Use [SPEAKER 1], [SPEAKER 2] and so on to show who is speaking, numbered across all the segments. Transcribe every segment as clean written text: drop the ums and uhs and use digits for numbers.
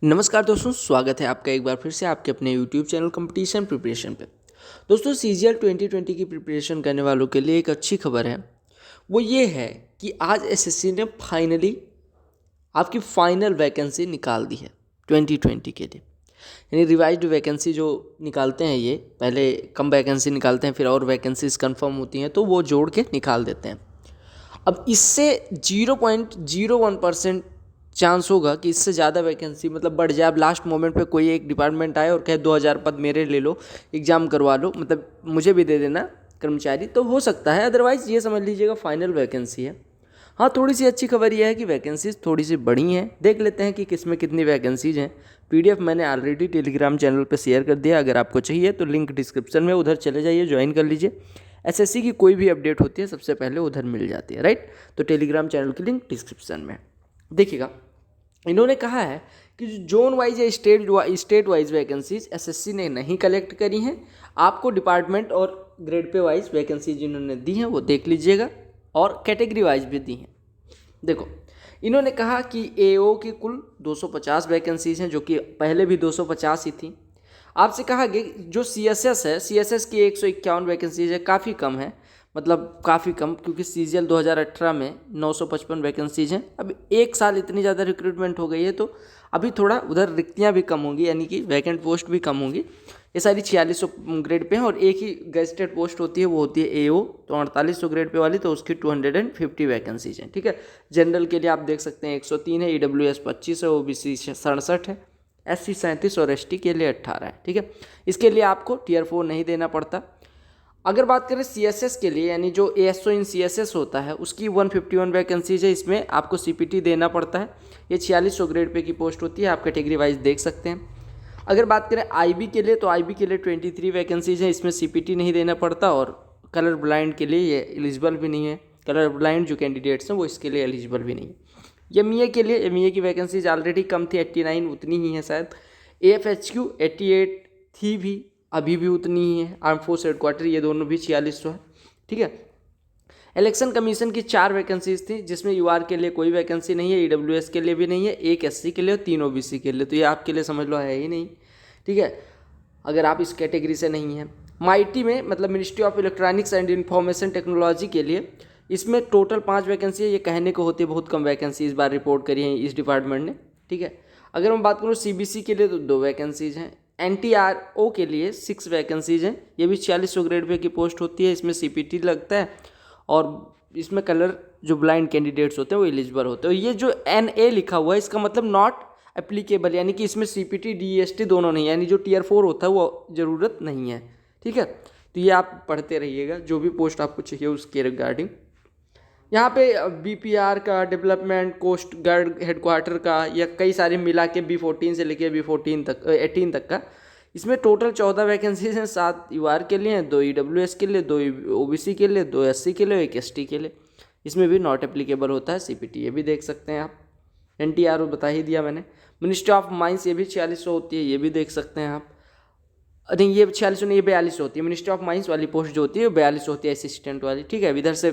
[SPEAKER 1] नमस्कार दोस्तों, स्वागत है आपका एक बार फिर से आपके अपने यूट्यूब चैनल कंपटीशन प्रिपरेशन पे। दोस्तों, सीजीएल 2020 की प्रिपरेशन करने वालों के लिए एक अच्छी खबर है। वो ये है कि आज एसएससी ने फाइनली आपकी फाइनल वैकेंसी निकाल दी है 2020 के लिए। यानी रिवाइज्ड वैकेंसी जो निकालते हैं, ये पहले कम वैकेंसी निकालते हैं, फिर और वैकेंसीज कंफर्म होती हैं तो वो जोड़ के निकाल देते हैं। अब इससे 0.01% चांस होगा कि इससे ज़्यादा वैकेंसी मतलब बढ़ जाए। अब लास्ट मोमेंट पे कोई एक डिपार्टमेंट आए और कहे 2000 पद मेरे ले लो, एग्ज़ाम करवा लो, मतलब मुझे भी दे देना कर्मचारी, तो हो सकता है। अदरवाइज़ ये समझ लीजिएगा फाइनल वैकेंसी है। हाँ, थोड़ी सी अच्छी खबर यह है कि वैकेंसीज थोड़ी सी बढ़ी हैं। देख लेते हैं कि किस में कितनी वैकेंसीज हैं। पीडीएफ मैंने ऑलरेडी टेलीग्राम चैनल पर शेयर कर दिया। अगर आपको चाहिए तो लिंक डिस्क्रिप्शन में, उधर चले जाइए, ज्वाइन कर लीजिए। एसएससी की कोई भी अपडेट होती है सबसे पहले उधर मिल जाती है, राइट। तो टेलीग्राम चैनल की लिंक डिस्क्रिप्शन में। देखिएगा, इन्होंने कहा है कि जोन वाइज या स्टेट वाइज वैकेंसीज एसएससी ने नहीं कलेक्ट करी हैं। आपको डिपार्टमेंट और ग्रेड पे वाइज वैकेंसी जिन्होंने दी हैं वो देख लीजिएगा, और कैटेगरी वाइज भी दी हैं। देखो, इन्होंने कहा कि एओ की कुल 250 वैकेंसीज हैं, जो कि पहले भी 250 ही थी। आपसे कहा गया जो सीएसएस है, सीएसएस की 151 वैकेंसीज है, काफ़ी कम है, मतलब काफ़ी कम, क्योंकि सीजीएल 2018 में 955 वैकेंसीज हैं। अब एक साल इतनी ज़्यादा रिक्रूटमेंट हो गई है तो अभी थोड़ा उधर रिक्तियाँ भी कम होंगी, यानी कि वैकेंट पोस्ट भी कम होंगी। ये सारी 4600 ग्रेड पे हैं, और एक ही गेस्टेड पोस्ट होती है, वो होती है एओ, तो 4800 ग्रेड पे वाली, तो उसकी 250 वैकेंसीज हैं। ठीक है। जनरल के लिए आप देख सकते हैं 103 है, ईडब्ल्यूएस 25 है, ओबीसी 67 है, SC 37 और ST के लिए 18 है। ठीक है। इसके लिए आपको Tier 4 नहीं देना पड़ता। अगर बात करें CSS के लिए, यानी जो ASO इन CSS होता है, उसकी 151 वैकेंसीज है, इसमें आपको CPT देना पड़ता है। ये 4600 ग्रेड पे की पोस्ट होती है, आप कैटेगरी वाइज देख सकते हैं। अगर बात करें IB के लिए, तो IB के लिए 23 वैकेंसीज है, इसमें CPT नहीं देना पड़ता, और कलर ब्लाइंड के लिए ये एलिजिबल भी नहीं है। कलर ब्लाइंड जो कैंडिडेट्स हैं वो इसके लिए एलिजिबल भी नहीं है। एमईए के लिए, एमईए की वैकेंसीज ऑलरेडी कम थी, 89 उतनी ही है शायद। AFHQ 88 थी भी, अभी भी उतनी ही है। आर्म फोर्स हेडक्वार्टर, ये दोनों भी 4600 है। ठीक है। इलेक्शन कमीशन की 4 वैकेंसीज थी, जिसमें यूआर के लिए कोई वैकेंसी नहीं है, ईडब्ल्यूएस के लिए भी नहीं है, एक SC के लिए और 3 OBC के लिए, तो ये आपके लिए समझ लो है ही नहीं। ठीक है, अगर आप इस कैटेगरी से नहीं हैं। माइटी में, मतलब ministry of electronics and information technology के लिए, इसमें टोटल 5 वैकेंसी है। ये कहने को होती है बहुत कम वैकेंसी इस बार रिपोर्ट करी है इस डिपार्टमेंट ने। ठीक है। अगर मैं बात करूँ CBC के लिए, तो 2 वैकेंसीज हैं। NTRO के लिए 6 वैकेंसीज हैं, ये भी 4600 ग्रेड पे की पोस्ट होती है, इसमें CPT लगता है, और इसमें कलर जो ब्लाइंड कैंडिडेट्स होते हैं वो एलिजिबल होते हैं। ये जो NA लिखा हुआ है, इसका मतलब नॉट एप्लीकेबल, यानी कि इसमें CPT DEST दोनों नहीं, यानी जो Tier 4 होता है वो ज़रूरत नहीं है। ठीक है। तो ये आप पढ़ते रहिएगा, जो भी पोस्ट आपको चाहिए उसके रिगार्डिंग। यहाँ पे BPR का, डेवलपमेंट कोस्ट गार्ड हेडक्वार्टर का, या कई सारे मिला के B14 से लेके B14 तक 18 तक का, इसमें टोटल 14 वैकेंसीज हैं। 7 UR के लिए हैं, 2 EWS के लिए, 2 OBC के लिए, 2 SC के लिए, 1 ST के लिए। इसमें भी नॉट एप्लीकेबल होता है CPT, ये भी देख सकते हैं आप। NTRO बता ही दिया मैंने। मिनिस्ट्री ऑफ माइंस, ये भी 4600 होती है, ये भी देख सकते हैं आप। नहीं, ये 4600 नहीं, ये 4200 होती है। मिनिस्ट्री ऑफ माइंस वाली पोस्ट जो होती है 4200 होती है, असिस्टेंट वाली। ठीक है, इधर से।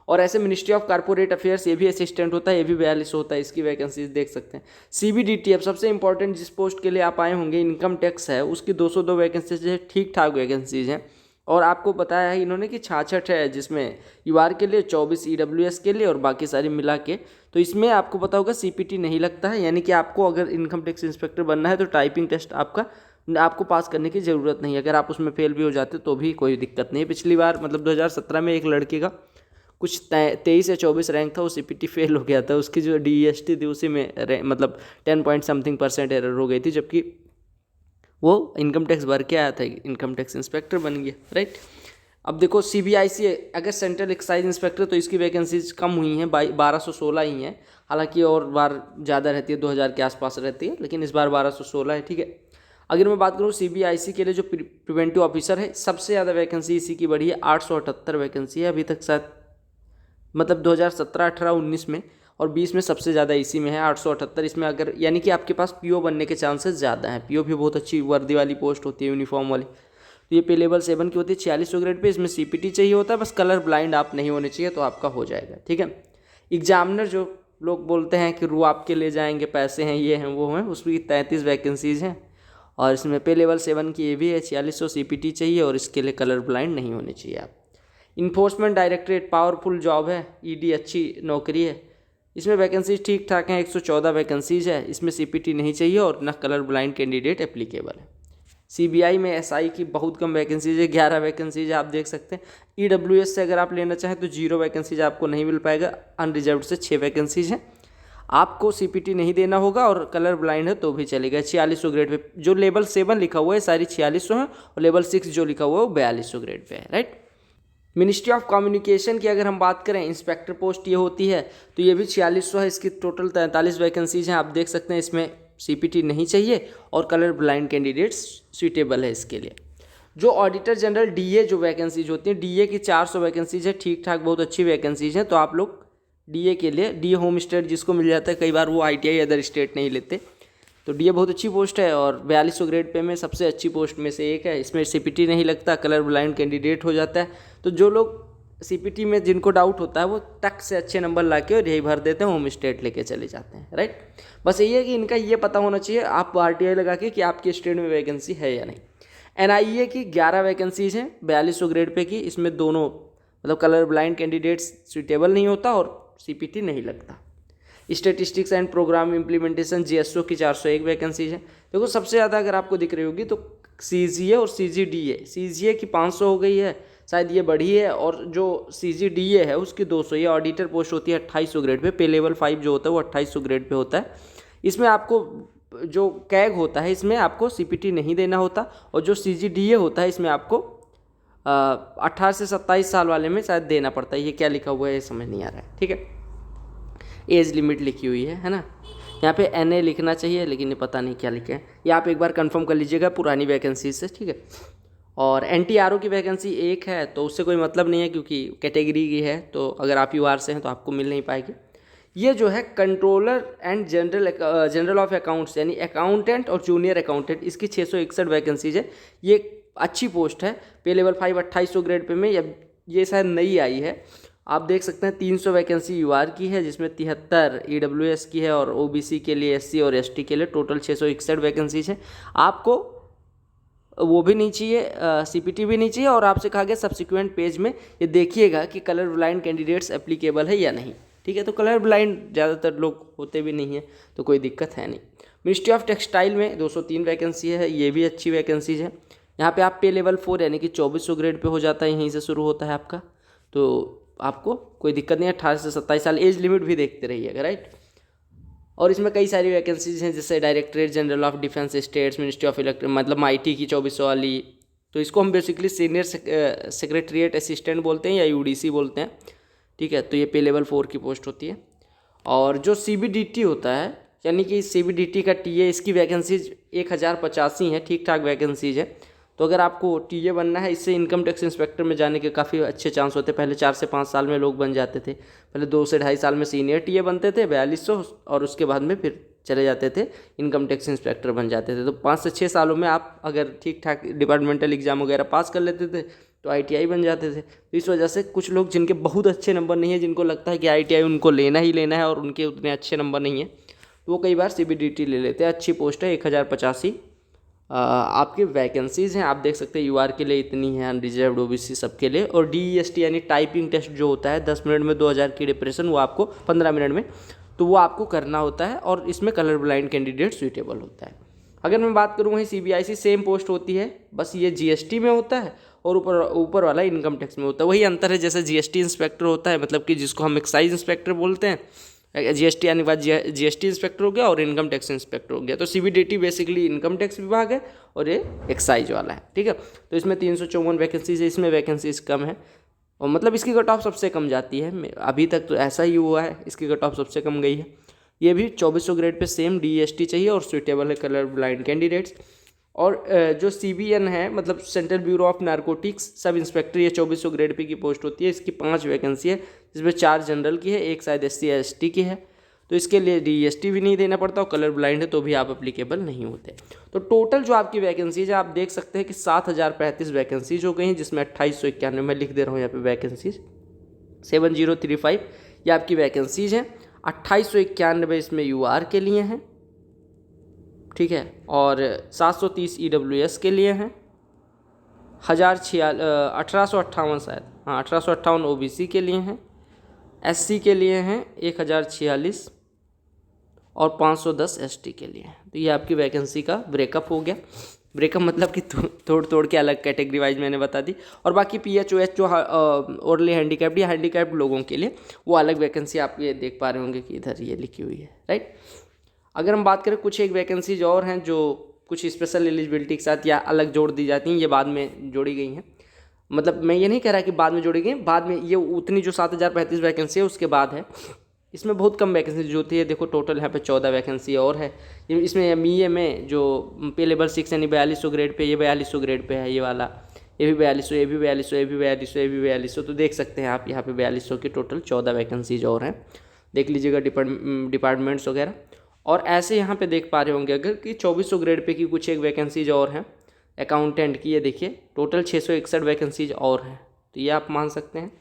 [SPEAKER 1] और ऐसे मिनिस्ट्री ऑफ कॉर्पोरेट अफेयर्स, ये भी असिस्टेंट होता है, ये भी 4200 होता है, इसकी वैकेंसीज देख सकते हैं। CBDT, अब सबसे इंपॉर्टेंट जिस पोस्ट के लिए आप आए होंगे, इनकम टैक्स है, उसकी 202 वैकेंसीज है, ठीक ठाक वैकेंसीज हैं। और आपको बताया है इन्होंने कि 66 है, जिसमें UR के लिए, 24 EWS के लिए, और बाकी सारी मिला के। तो इसमें आपको पता होगा CPT नहीं लगता है, यानी कि आपको अगर इनकम टैक्स इंस्पेक्टर बनना है तो टाइपिंग टेस्ट आपको पास करने की ज़रूरत नहीं है। अगर आप उसमें फेल भी हो जाते तो भी कोई दिक्कत नहीं है। पिछली बार मतलब 2017 में एक लड़के का कुछ 23 या 24 रैंक था, वो CPT फेल हो गया था, उसकी जो DEST थी उसी में मतलब 10 पॉइंट समथिंग % एरर हो गई थी, जबकि वो इनकम टैक्स भर के आया था, इनकम टैक्स इंस्पेक्टर बन गया, राइट। अब देखो CBIC, अगर सेंट्रल एक्साइज इंस्पेक्टर, तो इसकी वैकेंसीज कम हुई हैं, 1216 ही हैं। हालांकि और बार ज़्यादा रहती है, 2000 के आसपास रहती है, लेकिन इस बार 1216 है। ठीक है। अगर मैं बात करूँ CBIC के लिए, जो प्रिवेंटिव ऑफिसर है, सबसे ज़्यादा वैकेंसी इसी की बढ़ी है, 878 वैकेंसी है अभी तक, शायद मतलब 2017, 18, 19 में और 20 में सबसे ज़्यादा इसी में है, 878। इसमें अगर, यानी कि आपके पास PO बनने के चांसेस ज़्यादा हैं। PO भी बहुत अच्छी वर्दी वाली पोस्ट होती है, यूनिफॉर्म वाली। तो ये पे लेवल 7 की होती है, 4600 ग्रेड पे। इसमें CPT चाहिए होता है, बस कलर ब्लाइंड आप नहीं होने चाहिए, तो आपका हो जाएगा। ठीक है। एग्जामिनर जो लोग बोलते हैं कि रुआब के ले जाएंगे, पैसे हैं, ये हैं, वो हैं, उसकी 33 वैकेंसीज़ हैं। और इसमें पे लेवल 7 की ये भी है, 4600 CPT चाहिए और इसके लिए कलर ब्लाइंड नहीं होने चाहिए आप। इन्फोर्समेंट डायरेक्टरेट पावरफुल जॉब है, ED अच्छी नौकरी है, इसमें वैकेंसीज ठीक ठाक हैं, 114 वैकेंसीज है, इसमें CPT नहीं चाहिए और ना कलर ब्लाइंड कैंडिडेट एप्लीकेबल है। CBI में SI की बहुत कम वैकेंसीज है, 11 वैकेंसीज आप देख सकते हैं। EWS से अगर आप लेना चाहें तो 0 वैकेंसीज आपको नहीं मिल पाएगा, अनरिजर्व्ड से 6 वैकेंसीज हैं। आपको CPT नहीं देना होगा और कलर ब्लाइंड है तो भी चलेगा। 4600 ग्रेड पे जो लेवल 7 लिखा हुआ है सारी 4600 है और लेवल 6 जो लिखा हुआ है वो 4200 ग्रेड पे है, राइट। मिनिस्ट्री ऑफ कम्युनिकेशन की अगर हम बात करें, इंस्पेक्टर पोस्ट ये होती है तो ये भी 4600 है, इसकी टोटल 43 वैकेंसीज हैं, आप देख सकते हैं। इसमें CPT नहीं चाहिए और कलर ब्लाइंड कैंडिडेट्स सूटेबल है इसके लिए। जो ऑडिटर जनरल DA जो वैकेंसीज होती हैं, DA की 400 वैकेंसीज है, ठीक ठाक बहुत अच्छी वैकेंसीज हैं, तो आप लोग DA के लिए, DA होम स्टेट जिसको मिल जाता है, कई बार वो ITI अदर स्टेट नहीं लेते, तो DA बहुत अच्छी पोस्ट है और 4200 ग्रेड पे में सबसे अच्छी पोस्ट में से एक है। इसमें CPT नहीं लगता, कलर ब्लाइंड कैंडिडेट हो जाता है। तो जो लोग CPT में जिनको डाउट होता है वो टक से अच्छे नंबर ला के और यही भर देते हैं, होम स्टेट लेके चले जाते हैं, राइट। बस यही है कि इनका ये पता होना चाहिए आप RTI लगा के कि आपके स्टेट में वैकेंसी है या नहीं। NIA की 11 वैकेंसीज हैं 4200 ग्रेड पे की, इसमें दोनों मतलब कलर ब्लाइंड कैंडिडेट्स सूटेबल नहीं होता और CPT नहीं लगता। Statistics and program implementation GSO की 401 वैकेंसीज है। देखो सबसे ज़्यादा अगर आपको दिख रही होगी तो CGA और CGDA, CGA की 500 हो गई है, शायद ये बढ़ी है, और जो CGDA है उसकी 200। ये ऑडिटर पोस्ट होती है 2800 ग्रेड पे लेवल 5 जो होता है वो 2800 ग्रेड पे होता है। इसमें आपको जो कैग होता है इसमें आपको CPT नहीं देना होता, और जो CGDA होता है इसमें आपको 18 से 27 साल वाले में शायद देना पड़ता है। ये क्या लिखा हुआ है ये समझ नहीं आ रहा है, ठीक है। एज लिमिट लिखी हुई है ना, यहाँ पे NA लिखना चाहिए लेकिन ये पता नहीं क्या लिखे हैं, ये आप एक बार कंफर्म कर लीजिएगा पुरानी वैकेंसी से, ठीक है। और NTRO की वैकेंसी 1 है तो उससे कोई मतलब नहीं है क्योंकि कैटेगरी की है, तो अगर आप UR से हैं तो आपको मिल नहीं पाएगी। ये जो है controller and general of accounts यानी अकाउंटेंट और जूनियर अकाउंटेंट, इसकी 661 वैकेंसीज है। ये अच्छी पोस्ट है, पे लेवल 5 2800 ग्रेड पे में, ये शायद नई आई है। आप देख सकते हैं 300 वैकेंसी UR की है जिसमें 73 EWS की है और OBC के लिए, SC और ST के लिए टोटल 661 वैकेंसीज है। आपको वो भी नहीं चाहिए, CPT भी नहीं चाहिए, और आपसे कहा गया सब्सिक्वेंट पेज में ये देखिएगा कि कलर ब्लाइंड कैंडिडेट्स एप्लीकेबल है या नहीं, ठीक है। तो कलर ब्लाइंड ज़्यादातर लोग होते भी नहीं हैं तो कोई दिक्कत है नहीं। मिनिस्ट्री ऑफ टेक्सटाइल में 203 वैकेंसी है, ये भी अच्छी वैकेंसीज है। यहाँ पे आप पे लेवल 4 यानी कि 2400 ग्रेड पे हो जाता है, यहीं से शुरू होता है आपका, तो आपको कोई दिक्कत नहीं है। 18 से 27 साल एज लिमिट भी देखते रहिएगा, राइट। और इसमें कई सारी वैकेंसीज हैं जैसे directorate general of defence states, ministry of मतलब MIT की 2400 वाली, तो इसको हम बेसिकली सीनियर सेक्रेटरीट असिस्टेंट बोलते हैं या UDC बोलते हैं, ठीक है। तो ये पे लेवल 4 की पोस्ट होती है। और जो CBDT होता है यानी कि CBDT का TA, इसकी वैकेंसीज 1085 है, ठीक ठाक वैकेंसीज है। तो अगर आपको TA बनना है, इससे इनकम टैक्स इंस्पेक्टर में जाने के काफ़ी अच्छे चांस होते हैं। पहले 4 से 5 साल में लोग बन जाते थे, पहले 2 से 2.5 साल में सीनियर TA बनते थे 4200, और उसके बाद में फिर चले जाते थे इनकम टैक्स इंस्पेक्टर बन जाते थे। तो 5 से 6 सालों में आप अगर ठीक ठाक डिपार्टमेंटल एग्जाम वगैरह पास कर लेते थे तो ITI बन जाते थे। तो इस वजह से कुछ लोग जिनके बहुत अच्छे नंबर नहीं है, जिनको लगता है कि ITI उनको लेना ही लेना है और उनके उतने अच्छे नंबर नहीं है, तो वो कई बार CBDT ले लेते हैं। अच्छी पोस्ट है, 1085 आपकी वैकेंसीज़ हैं। आप देख सकते हैं UR के लिए इतनी है, अनरिजर्व्ड OBC सबके लिए। और DEST यानी टाइपिंग टेस्ट जो होता है 10 मिनट में 2000 की डिप्रेशन, वो आपको 15 मिनट में, तो वो आपको करना होता है और इसमें कलर ब्लाइंड कैंडिडेट सूटेबल होता है। अगर मैं बात करूँ वहीं CBIC सेम पोस्ट होती है, बस ये GST में होता है और ऊपर वाला इनकम टैक्स में होता है। वही अंतर है जैसे GST इंस्पेक्टर होता है, मतलब कि जिसको हम एक्साइज इंस्पेक्टर बोलते हैं, GST आने के बाद GST इंस्पेक्टर हो गया और इनकम टैक्स इंस्पेक्टर हो गया। तो CBDT बेसिकली इनकम टैक्स विभाग है और ये एक्साइज वाला है, ठीक है। तो इसमें 354 वैकेंसीज है, इसमें वैकेंसीज कम है और मतलब इसकी कट ऑफ सबसे कम जाती है। अभी तक तो ऐसा ही हुआ है, इसकी कट ऑफ सबसे कम गई है। ये भी 2400 ग्रेड पे सेम DST चाहिए और सूटेबल है कलर ब्लाइंड कैंडिडेट्स। और जो CBN है मतलब central bureau of narcotics sub inspector, ये 2400 ग्रेड पे की पोस्ट होती है। इसकी 5 वैकेंसी है जिसमें 4 जनरल की है, 1 शायद SC या ST की है। तो इसके लिए DST भी नहीं देना पड़ता और कलर ब्लाइंड है तो भी आप एप्लीकेबल नहीं होते। तो टोटल जो आपकी वैकेंसीज है आप देख सकते हैं कि 7035 वैकेंसीज हो गई हैं, जिसमें 2891 मैं लिख दे रहा हूँ यहाँ पे वैकेंसीज 7035 ये आपकी वैकेंसीज हैं। 2891 इसमें UR के लिए हैं, ठीक है, और 730 EWS के लिए हैं, 1858 शायद, हाँ 1858 OBC के लिए हैं, SC के लिए हैं 1046 और 510 ST के लिए। तो ये आपकी वैकेंसी का ब्रेकअप हो गया। ब्रेकअप मतलब कि तोड़ तोड़ के अलग कैटेगरी वाइज मैंने बता दी। और बाकी PHOH जो ओरली हैंडीकैप्ड या हैंडीकैप्ड लोगों के लिए वो अलग वैकेंसी आप ये देख पा रहे होंगे कि इधर ये लिखी हुई है, राइट। अगर हम बात करें कुछ एक वैकेंसीज और हैं जो कुछ स्पेशल एलिजिबिलिटी के साथ या अलग जोड़ दी जाती हैं, ये बाद में जोड़ी गई हैं। मतलब मैं ये नहीं कह रहा कि बाद में जोड़ी गई, बाद में ये उतनी जो 7035 वैकेंसी है उसके बाद है। इसमें बहुत कम वैकेंसी जो होती है, देखो टोटल यहाँ पे 14 वैकेंसी और है। इसमें ME में जो पे लेवल 6 यानी 4200 ग्रेड पे, ये 4200 ग्रेड पे है ये वाला, ये भी 4200, ये भी 4200, ये भी 4200, ये भी 4200। तो देख सकते हैं आप यहाँ पे 4200 की टोटल 14 वैकेंसीज और हैं, देख लीजिएगा डिपार्टमेंट्स वगैरह। और ऐसे यहाँ पे देख पा रहे होंगे अगर कि 2400 ग्रेड पे की कुछ एक वैकेंसीज और हैं अकाउंटेंट की, ये देखिए टोटल 661 वैकेंसीज और हैं, तो ये आप मान सकते हैं।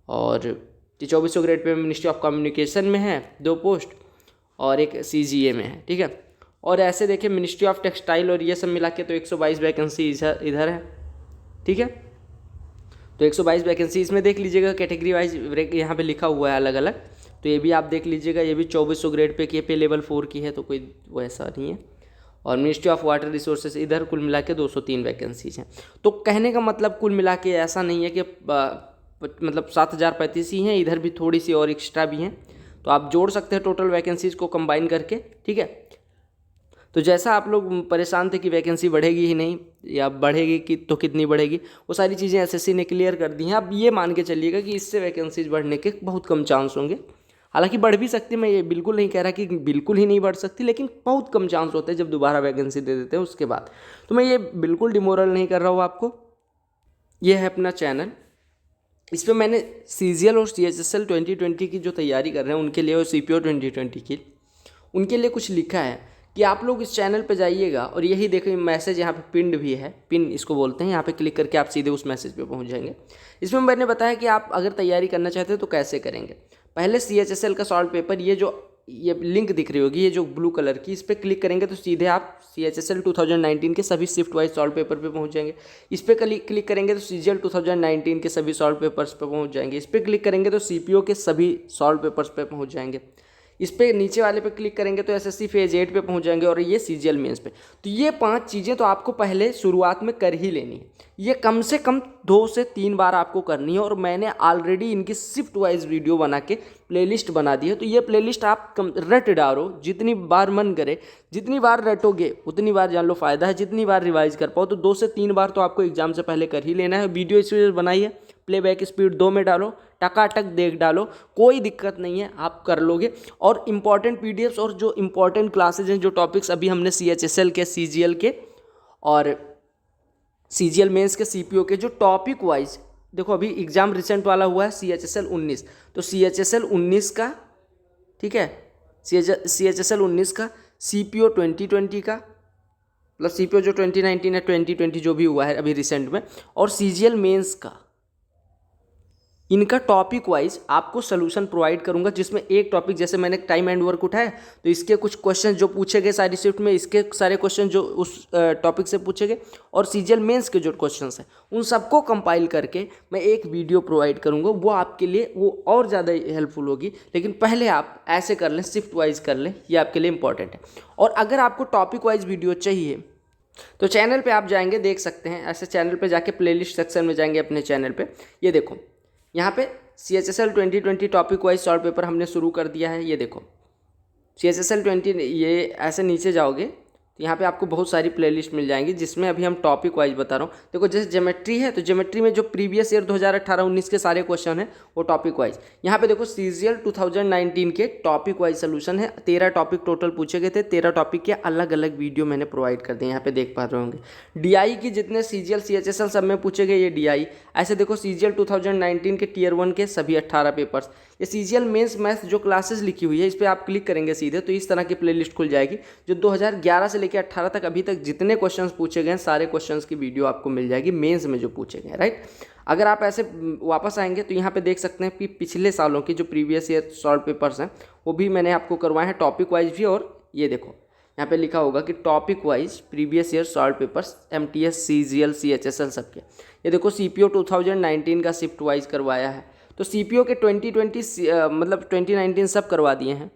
[SPEAKER 1] और 2400 grade pay ministry of communication में है 2 पोस्ट और एक CGA में है, ठीक है। और ऐसे देखिए मिनिस्ट्री ऑफ टेक्सटाइल और ये सब मिला के तो 122 वैकेंसी इधर है, ठीक है। तो 122 वैकेंसी इसमें देख लीजिएगा कैटेगरी वाइज यहाँ पे लिखा हुआ है अलग अलग, तो ये भी आप देख लीजिएगा। ये भी 2400 ग्रेड पे की पे लेवल 4 की है, तो कोई वो ऐसा नहीं है। और मिनिस्ट्री ऑफ वाटर रिसोर्सेज इधर कुल मिला के 203 वैकेंसीज हैं। तो कहने का मतलब कुल मिला के ऐसा नहीं है कि मतलब 7035 ही हैं, इधर भी थोड़ी सी और एक्स्ट्रा भी हैं, तो आप जोड़ सकते हैं टोटल वैकेंसीज को कंबाइन करके, ठीक है। तो जैसा आप लोग परेशान थे कि वैकेंसी बढ़ेगी ही नहीं या बढ़ेगी कि तो कितनी बढ़ेगी, वो सारी चीज़ें SSC ने क्लियर कर दी हैं। आप ये मान के चलिएगा कि इससे वैकेंसीज बढ़ने के बहुत कम चांस होंगे। हालांकि बढ़ भी सकती है, मैं ये बिल्कुल नहीं कह रहा कि बिल्कुल ही नहीं बढ़ सकती, लेकिन बहुत कम चांस होते हैं जब दोबारा वैकेंसी दे देते हैं उसके बाद। तो मैं ये बिल्कुल डिमोरल नहीं कर रहा हूँ आपको। ये है अपना चैनल, इस पर मैंने CGL और CHSL 2020 की जो तैयारी कर रहे हैं उनके लिए और CPO 2020 की उनके लिए कुछ लिखा है कि आप लोग इस चैनल पे जाइएगा और यही देखिए मैसेज यहाँ पे पिंड भी है, पिन इसको बोलते हैं। यहाँ पे क्लिक करके आप सीधे उस मैसेज पे पहुँच जाएंगे। इसमें मैंने बताया कि आप अगर तैयारी करना चाहते हो तो कैसे करेंगे। पहले CHSL का सॉल्व पेपर, ये लिंक दिख रही होगी, ये जो ब्लू कलर की, इस पर क्लिक करेंगे तो सीधे आप CHSL 2019 के सभी शिफ्ट वाइज सॉल्व पेपर पे पहुंच जाएंगे। इस पर क्लिक करेंगे तो CGL 2019 के सभी सॉल्व पेपर्स पे पहुंच जाएंगे। इस पर क्लिक करेंगे तो CPO के सभी सॉल्व पेपर्स पे पहुंच जाएंगे। इस पर नीचे वाले पे क्लिक करेंगे तो SSC फेज 8 पे पहुंच जाएंगे और ये CGL मेंस पे। तो ये 5 चीज़ें तो आपको पहले शुरुआत में कर ही लेनी है। ये कम से कम 2 से 3 बार आपको करनी है और मैंने ऑलरेडी इनकी शिफ्ट वाइज वीडियो बना के प्लेलिस्ट बना दी है। तो ये प्लेलिस्ट आप रट डालो, जितनी बार मन करे, जितनी बार रटोगे उतनी बार जान लो फ़ायदा है। जितनी बार रिवाइज कर पाओ, तो 2 से 3 बार तो आपको एग्जाम से पहले कर ही लेना है। वीडियो इस वजह से बनाई है, प्लेबैक स्पीड 2 में डालो, टकाटक देख डालो, कोई दिक्कत नहीं है, आप कर लोगे। और इम्पॉर्टेंट PDFs और जो इम्पॉर्टेंट क्लासेज हैं, जो टॉपिक्स अभी हमने CHSL के, CGL के और CGL मेंस के, CPO के, जो टॉपिक वाइज, देखो अभी एग्जाम रिसेंट वाला हुआ है CHSL 19, तो CHSL 19 का, ठीक है, CHSL 19 का, CPO 2020 का प्लस CPO जो 2019 है, 2020 जो भी हुआ है अभी रिसेंट में, और CGL मेंस का, इनका टॉपिक वाइज आपको सोल्यूशन प्रोवाइड करूंगा। जिसमें एक टॉपिक, जैसे मैंने टाइम एंड वर्क उठाया तो इसके कुछ क्वेश्चन जो पूछे गए सारी शिफ्ट में, इसके सारे क्वेश्चन जो उस टॉपिक से पूछे गए, और CGL मेंस के जो क्वेश्चंस हैं उन सबको कंपाइल करके मैं एक वीडियो प्रोवाइड करूंगा। वो आपके लिए वो और ज़्यादा हेल्पफुल होगी। लेकिन पहले आप ऐसे कर लें, शिफ्ट वाइज कर लें, ये आपके लिए इंपॉर्टेंट है। और अगर आपको टॉपिक वाइज वीडियो चाहिए तो चैनल पे आप जाएंगे, देख सकते हैं, ऐसे चैनल पे जाके प्लेलिस्ट सेक्शन में जाएंगे अपने चैनल पे, ये देखो यहाँ पे CHSL 2020 topic wise solve paper हमने शुरू कर दिया है। ये देखो CHSL 20, ये ऐसे नीचे जाओगे तो यहाँ पे आपको बहुत सारी प्लेलिस्ट मिल जाएंगी, जिसमें अभी हम टॉपिक वाइज बता रहा हूँ। देखो जैसे ज्योमेट्री है, तो ज्योमेट्री में जो प्रीवियस ईयर 2018-19 के सारे क्वेश्चन हैं वो टॉपिक वाइज। यहाँ पे देखो CGL 2019 के टॉपिक वाइज सोल्यूशन है। 13 टॉपिक टोटल पूछे गए थे, 13 टॉपिक के अलग अलग वीडियो मैंने प्रोवाइड कर दिए, यहाँ पे देख पा रहे होंगे। DI की जितने CGL CHSL सब में पूछे गए, ये DI। ऐसे देखो CGL 2019 के Tier 1 के सभी 18 पेपर्स, ये सीजीएल मेंस मैथ जो क्लासेस लिखी हुई है इस पर आप क्लिक करेंगे सीधे तो इस तरह की प्लेलिस्ट खुल जाएगी, जो 2011 से लेकर 18 तक अभी तक जितने क्वेश्चंस पूछे गए सारे क्वेश्चंस की वीडियो आपको मिल जाएगी मेंस में जो पूछे गए, राइट। अगर आप ऐसे वापस आएंगे तो यहाँ पे देख सकते हैं कि पिछले सालों की जो प्रीवियस ईयर सॉल्व पेपर्स हैं वो भी मैंने आपको करवाए हैं टॉपिक वाइज भी, और ये देखो यहाँ पे लिखा होगा कि topic wise previous year solve papers MTS CGL CHSL सबके। ये देखो सीपीओ 2019 का शिफ्ट वाइज करवाया है, तो सीपीओ के 2020 मतलब 2019 सब करवा दिए हैं।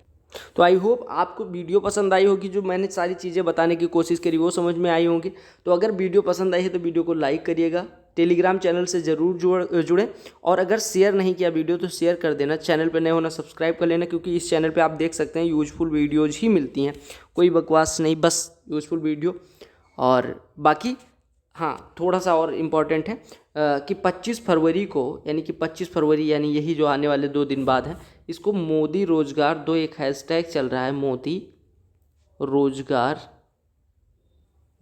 [SPEAKER 1] तो आई होप आपको वीडियो पसंद आई होगी, जो मैंने सारी चीज़ें बताने की कोशिश करी वो समझ में आई होंगी। तो अगर वीडियो पसंद आई है तो वीडियो को लाइक करिएगा, टेलीग्राम चैनल से ज़रूर जुड़ें, और अगर शेयर नहीं किया वीडियो तो शेयर कर देना। चैनल पर नए होना सब्सक्राइब कर लेना, क्योंकि इस चैनल पे आप देख सकते हैं यूजफुल वीडियोज़ ही मिलती हैं, कोई बकवास नहीं, बस यूजफुल वीडियो। और बाकी हाँ थोड़ा सा और इम्पॉर्टेंट है कि 25 फरवरी को यानी यही जो आने वाले 2 दिन बाद है, इसको मोदी रोजगार दो एक हैशटैग चल रहा है, मोदी रोजगार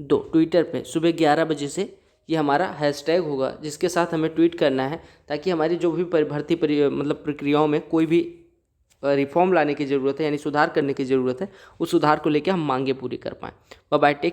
[SPEAKER 1] दो, ट्विटर पे सुबह 11 बजे से ये हमारा हैशटैग होगा, जिसके साथ हमें ट्वीट करना है ताकि हमारी जो भी भर्ती मतलब प्रक्रियाओं में कोई भी रिफॉर्म लाने की ज़रूरत है यानी सुधार करने की ज़रूरत है, उस सुधार को लेकर हम मांगे पूरी कर पाएँ। Bye bye, take.